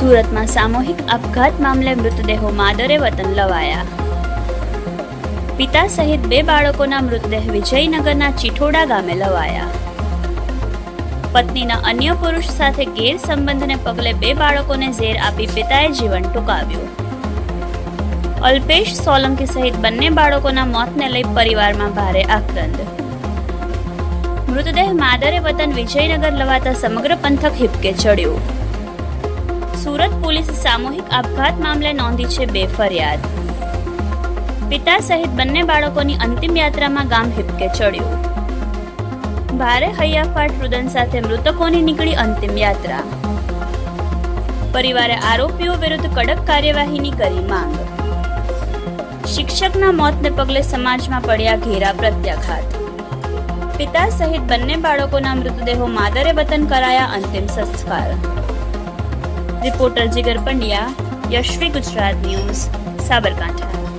સુરતમાં સામૂહિક આપઘાત મામલે મૃતદેહો માદરે વતન લવાયા. પિતા સહિત 2 બાળકોના મૃતદેહ વિજયનગરના ચિઠોડા ગામે લવાયા. પત્નીના અન્ય પુરુષ સાથે ગેરસંબંધને પગલે 2 બાળકોને ઝેર આપી પિતાએ જીવન ટૂંકાવ્યું. અલ્પેશ સોલંકી સહિત બંને બાળકોના મોતને લઈ પરિવારમાં ભારે આક્રંદ. મૃતદેહ માદરે વતન વિજયનગર લવાતા સમગ્ર પંથક હિબકે ચડ્યું. સુરત પોલીસે સામૂહિક આપઘાત મામલે નોંધી છે 2 ફરિયાદ. પિતા સહિત બંને બાળકોની અંતિમ યાત્રામાં ગામ હિબકે ચડ્યું. ભારે હૈયાફાટ રુદન સાથે મૃતકોની નીકળી અંતિમ યાત્રા. પરિવારે આરોપીઓ વિરુદ્ધ કડક કાર્યવાહીની કરી માંગ. શિક્ષકના મોતને પગલે સમાજમાં પડ્યા ઘેરા પ્રત્યાઘાત. પિતા સહિત બંને બાળકોના મૃતદેહો માદરે વતન કરાયા અંતિમ સંસ્કાર. રિપોર્ટર જીગર પંડ્યા, યશ્વી ગુજરાત ન્યૂઝ, સાબરકાંઠા.